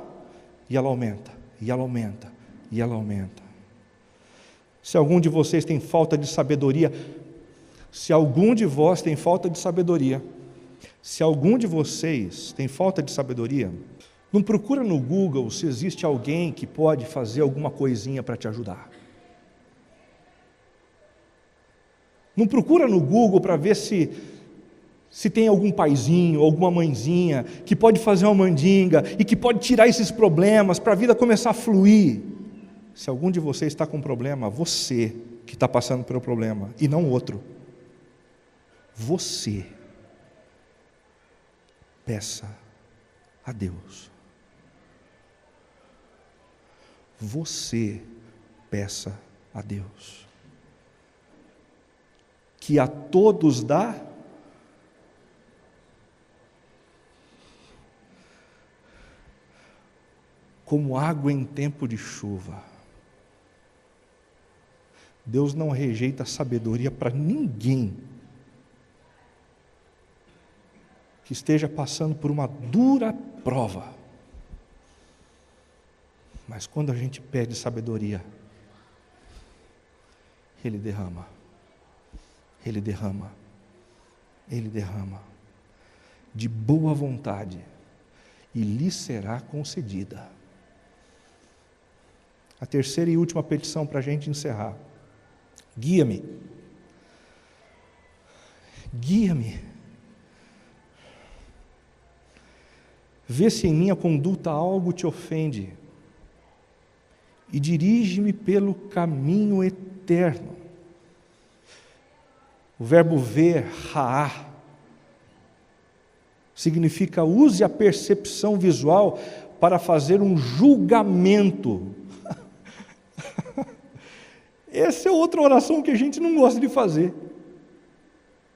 E ela aumenta, e ela aumenta, e ela aumenta. Se algum de vocês tem falta de sabedoria, se algum de vós tem falta de sabedoria, se algum de vocês tem falta de sabedoria, não procura no Google se existe alguém que pode fazer alguma coisinha para te ajudar. Não procura no Google para ver se tem algum paizinho, alguma mãezinha que pode fazer uma mandinga e que pode tirar esses problemas para a vida começar a fluir. Se algum de vocês está com problema, você que está passando pelo problema, e não outro. Você peça a Deus. Você peça a Deus. Que a todos dá como água em tempo de chuva. Deus não rejeita a sabedoria para ninguém que esteja passando por uma dura prova. Mas quando a gente pede sabedoria, Ele derrama. Ele derrama. Ele derrama. De boa vontade, e lhe será concedida. A terceira e última petição para a gente encerrar. Guia-me. Guia-me. Vê se em minha conduta algo te ofende e dirige-me pelo caminho eterno. O verbo ver, raá, significa use a percepção visual para fazer um julgamento. Essa é outra oração que a gente não gosta de fazer.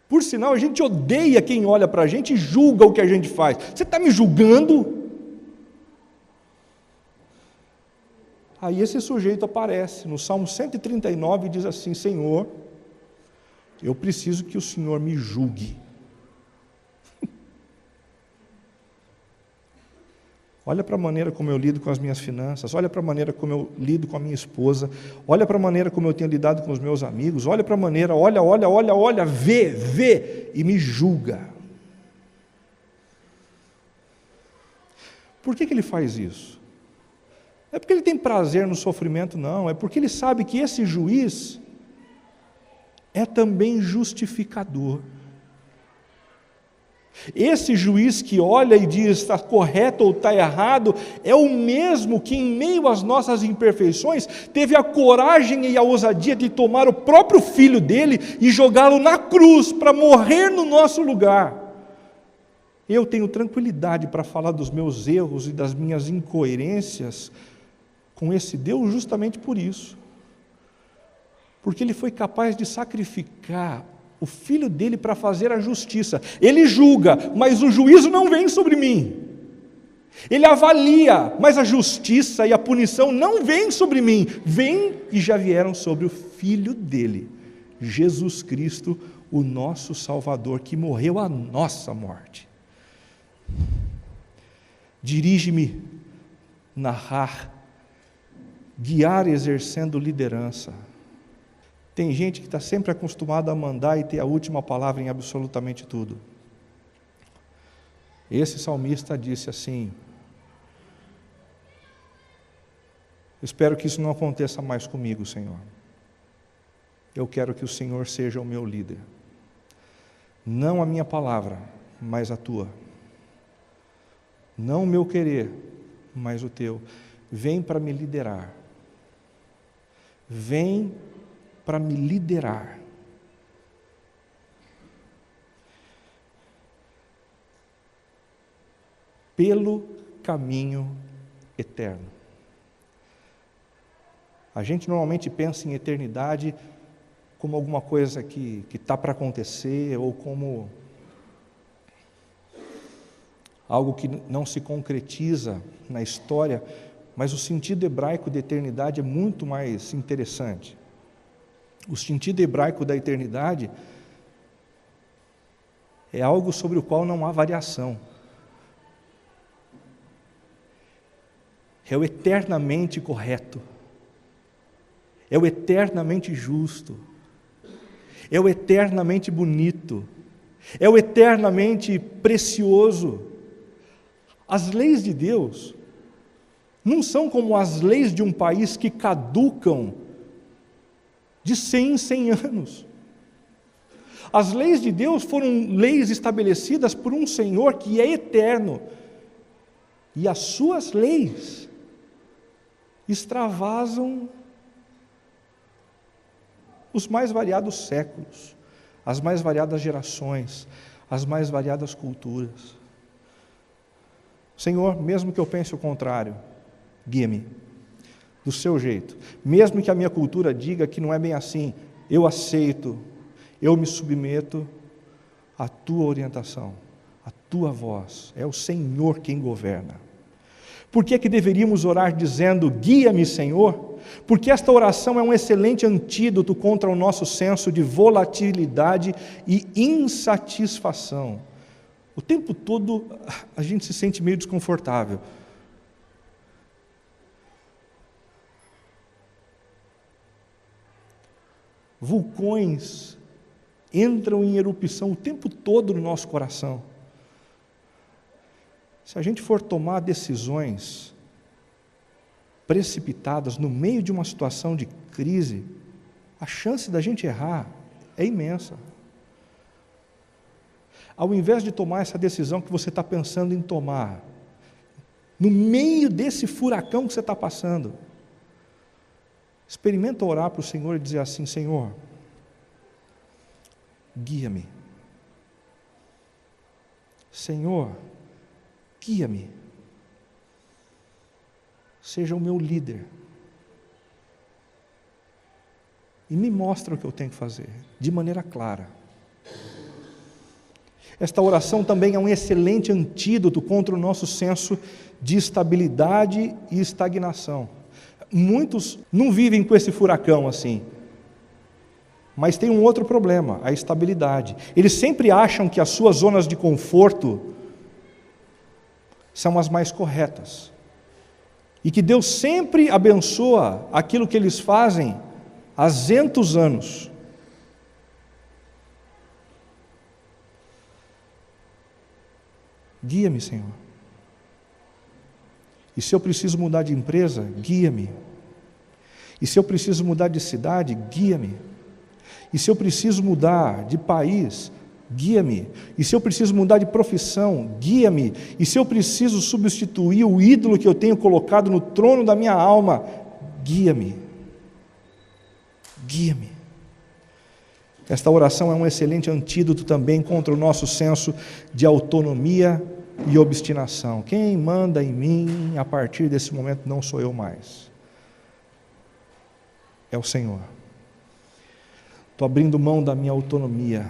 Por sinal, a gente odeia quem olha para a gente e julga o que a gente faz. Você está me julgando? Aí esse sujeito aparece no Salmo 139 e diz assim: Senhor, eu preciso que o Senhor me julgue. Olha para a maneira como eu lido com as minhas finanças, olha para a maneira como eu lido com a minha esposa, olha para a maneira como eu tenho lidado com os meus amigos, olha para a maneira, olha, vê e me julga. Por que ele faz isso? Não é porque ele tem prazer no sofrimento, não, é porque ele sabe que esse juiz é também justificador. Esse juiz que olha e diz está correto ou está errado, é o mesmo que em meio às nossas imperfeições, teve a coragem e a ousadia de tomar o próprio filho dele e jogá-lo na cruz para morrer no nosso lugar. Eu tenho tranquilidade para falar dos meus erros e das minhas incoerências com esse Deus justamente por isso. Porque ele foi capaz de sacrificar o filho dele para fazer a justiça. Ele julga, mas o juízo não vem sobre mim. Ele avalia, mas a justiça e a punição não vêm sobre mim. Vêm e já vieram sobre o filho dele, Jesus Cristo, o nosso Salvador, que morreu a nossa morte. Dirige-me, narrar, guiar exercendo liderança. Tem gente que está sempre acostumada a mandar e ter a última palavra em absolutamente tudo. Esse salmista disse assim: espero que isso não aconteça mais comigo, Senhor. Eu quero que o Senhor seja o meu líder. Não a minha palavra, mas a tua. Não o meu querer, mas o teu. Vem para me liderar. Vem para me liderar. Pelo caminho eterno. A gente normalmente pensa em eternidade como alguma coisa que está para acontecer, ou como algo que não se concretiza na história, mas o sentido hebraico de eternidade é muito mais interessante. O sentido hebraico da eternidade é algo sobre o qual não há variação. É o eternamente correto. É o eternamente justo. É o eternamente bonito. É o eternamente precioso. As leis de Deus não são como as leis de um país que caducam de 100 em 100 anos. As leis de Deus foram leis estabelecidas por um Senhor que é eterno. E as suas leis extravasam os mais variados séculos, as mais variadas gerações, as mais variadas culturas. Senhor, mesmo que eu pense o contrário, guia-me do seu jeito. Mesmo que a minha cultura diga que não é bem assim, eu aceito, eu me submeto à tua orientação, à tua voz. É o Senhor quem governa. Por que deveríamos orar dizendo, guia-me, Senhor? Porque esta oração é um excelente antídoto contra o nosso senso de volatilidade e insatisfação. O tempo todo a gente se sente meio desconfortável. vulcões entram em erupção o tempo todo no nosso coração. Se a gente for tomar decisões precipitadas no meio de uma situação de crise, a chance da gente errar é imensa. Ao invés de tomar essa decisão que você está pensando em tomar, no meio desse furacão que você está passando, experimenta orar para o Senhor e dizer assim: Senhor, guia-me. Senhor, guia-me. Seja o meu líder. E me mostra o que eu tenho que fazer, de maneira clara. Esta oração também é um excelente antídoto contra o nosso senso de estabilidade e estagnação. Muitos não vivem com esse furacão assim, mas tem um outro problema, a estabilidade. Eles sempre acham que as suas zonas de conforto são as mais corretas, e que Deus sempre abençoa aquilo que eles fazem há 200 anos. Guia-me, Senhor. E se eu preciso mudar de empresa, guia-me. E se eu preciso mudar de cidade, guia-me. E se eu preciso mudar de país, guia-me. E se eu preciso mudar de profissão, guia-me. E se eu preciso substituir o ídolo que eu tenho colocado no trono da minha alma, guia-me. Guia-me. Esta oração é um excelente antídoto também contra o nosso senso de autonomia e obstinação. Quem manda em mim, a partir desse momento, não sou eu mais. É o Senhor. Estou abrindo mão da minha autonomia,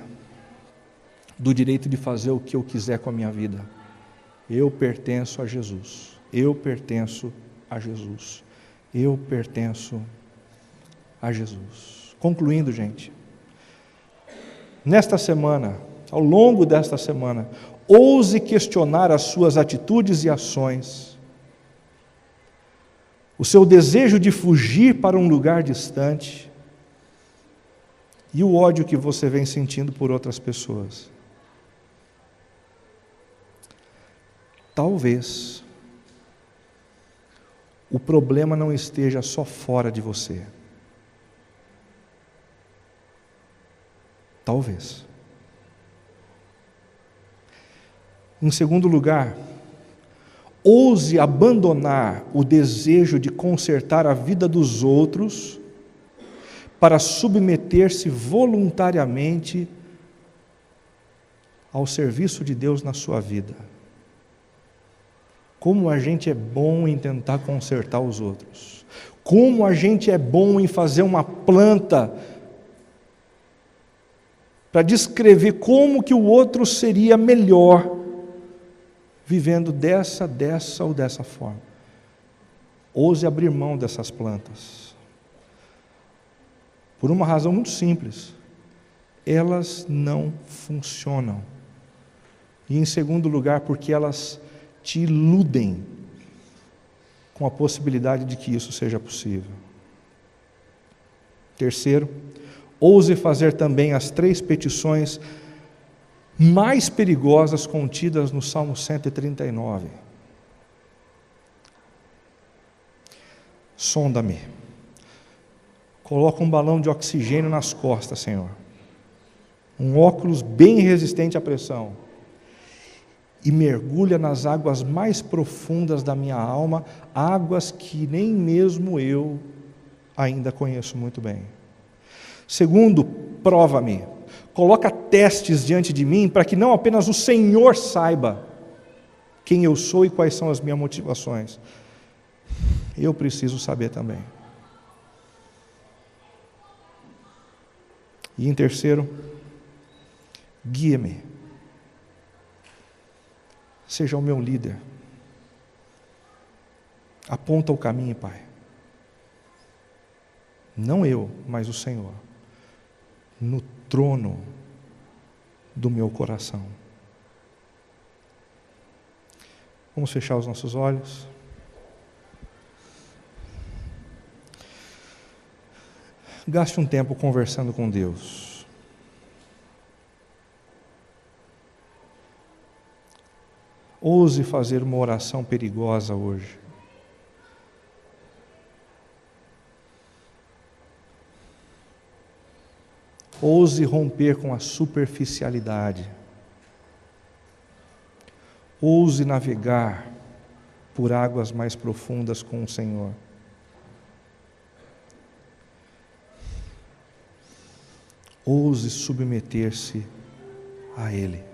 do direito de fazer o que eu quiser com a minha vida. Eu pertenço a Jesus. Eu pertenço a Jesus. Eu pertenço a Jesus. Concluindo, gente, nesta semana, ao longo desta semana, ouse questionar as suas atitudes e ações, o seu desejo de fugir para um lugar distante e o ódio que você vem sentindo por outras pessoas. Talvez o problema não esteja só fora de você. Talvez. Em segundo lugar, ouse abandonar o desejo de consertar a vida dos outros para submeter-se voluntariamente ao serviço de Deus na sua vida. Como a gente é bom em tentar consertar os outros. Como a gente é bom em fazer uma planta para descrever como que o outro seria melhor vivendo dessa ou dessa forma. Ouse abrir mão dessas plantas. Por uma razão muito simples. Elas não funcionam. E em segundo lugar, porque elas te iludem com a possibilidade de que isso seja possível. Terceiro, ouse fazer também as 3 petições mais perigosas contidas no Salmo 139. Sonda-me. Coloca um balão de oxigênio nas costas, Senhor. Um óculos bem resistente à pressão. E mergulha nas águas mais profundas da minha alma, águas que nem mesmo eu ainda conheço muito bem. Segundo, prova-me. Coloca testes diante de mim para que não apenas o Senhor saiba quem eu sou e quais são as minhas motivações. Eu preciso saber também. E em terceiro, guia-me. Seja o meu líder. Aponta o caminho, Pai. Não eu, mas o Senhor. No trono do meu coração. Vamos fechar os nossos olhos. Gaste um tempo conversando com Deus. Ouse fazer uma oração perigosa hoje. Ouse romper com a superficialidade. Ouse navegar por águas mais profundas com o Senhor. Ouse submeter-se a Ele.